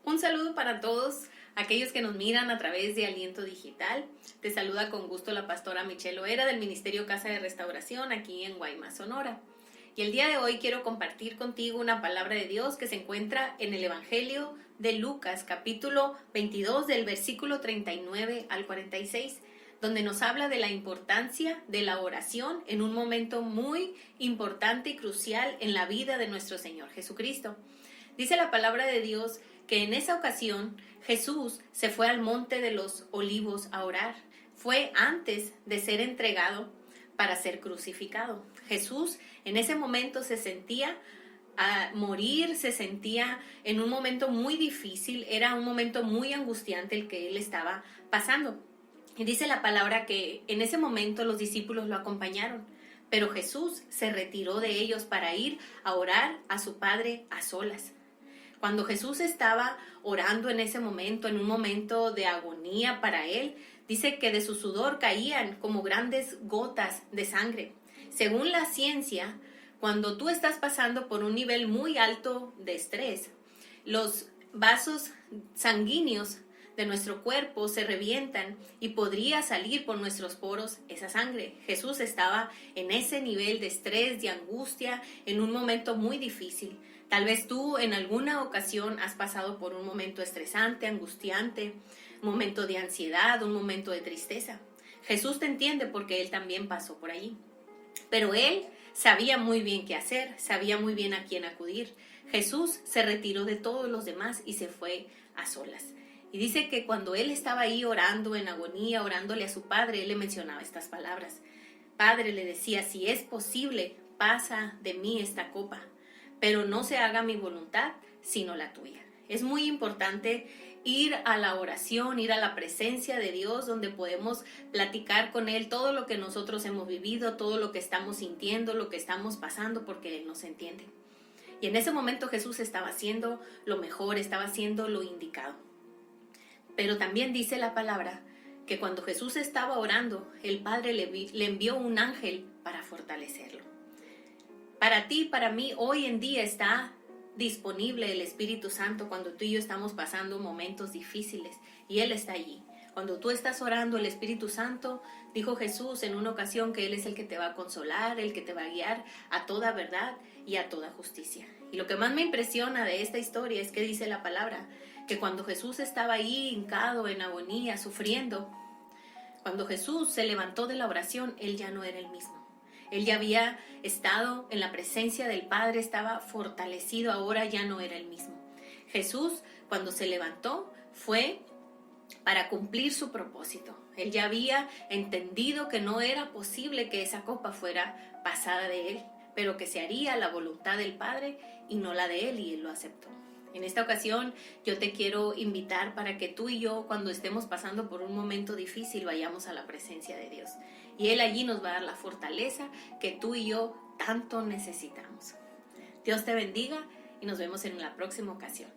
Un saludo para todos aquellos que nos miran a través de Aliento Digital. Te saluda con gusto la pastora Michelle Loera del Ministerio Casa de Restauración aquí en Guaymas, Sonora. Y el día de hoy quiero compartir contigo una palabra de Dios que se encuentra en el Evangelio de Lucas, capítulo 22, del versículo 39 al 46, donde nos habla de la importancia de la oración en un momento muy importante y crucial en la vida de nuestro Señor Jesucristo. Dice la palabra de Dios que en esa ocasión Jesús se fue al monte de los olivos a orar. Fue antes de ser entregado para ser crucificado. Jesús en ese momento se sentía a morir, se sentía en un momento muy difícil, era un momento muy angustiante el que él estaba pasando. Y dice la palabra que en ese momento los discípulos lo acompañaron, pero Jesús se retiró de ellos para ir a orar a su Padre a solas. Cuando Jesús estaba orando en ese momento, en un momento de agonía para él, dice que de su sudor caían como grandes gotas de sangre. Según la ciencia, cuando tú estás pasando por un nivel muy alto de estrés, los vasos sanguíneos de nuestro cuerpo se revientan y podría salir por nuestros poros esa sangre. Jesús estaba en ese nivel de estrés, de angustia, en un momento muy difícil. Tal vez tú en alguna ocasión has pasado por un momento estresante, angustiante, un momento de ansiedad, un momento de tristeza. Jesús te entiende porque Él también pasó por allí. Pero Él sabía muy bien qué hacer, sabía muy bien a quién acudir. Jesús se retiró de todos los demás y se fue a solas. Y dice que cuando Él estaba ahí orando en agonía, orándole a su Padre, Él le mencionaba estas palabras. Padre, le decía, si es posible, pasa de mí esta copa, pero no se haga mi voluntad, sino la tuya. Es muy importante ir a la oración, ir a la presencia de Dios, donde podemos platicar con Él todo lo que nosotros hemos vivido, todo lo que estamos sintiendo, lo que estamos pasando, porque Él nos entiende. Y en ese momento Jesús estaba haciendo lo mejor, estaba haciendo lo indicado. Pero también dice la palabra que cuando Jesús estaba orando, el Padre le envió un ángel para fortalecerlo. Para ti, para mí, hoy en día está disponible el Espíritu Santo cuando tú y yo estamos pasando momentos difíciles y Él está allí. Cuando tú estás orando, el Espíritu Santo, dijo Jesús en una ocasión que Él es el que te va a consolar, el que te va a guiar a toda verdad y a toda justicia. Y lo que más me impresiona de esta historia es que dice la palabra que cuando Jesús estaba ahí hincado en agonía, sufriendo, cuando Jesús se levantó de la oración, Él ya no era el mismo. Él ya había estado en la presencia del Padre, estaba fortalecido, ahora ya no era el mismo. Jesús, cuando se levantó, fue para cumplir su propósito. Él ya había entendido que no era posible que esa copa fuera pasada de Él, pero que se haría la voluntad del Padre y no la de Él, y Él lo aceptó. En esta ocasión yo te quiero invitar para que tú y yo, cuando estemos pasando por un momento difícil, vayamos a la presencia de Dios. Y Él allí nos va a dar la fortaleza que tú y yo tanto necesitamos. Dios te bendiga y nos vemos en la próxima ocasión.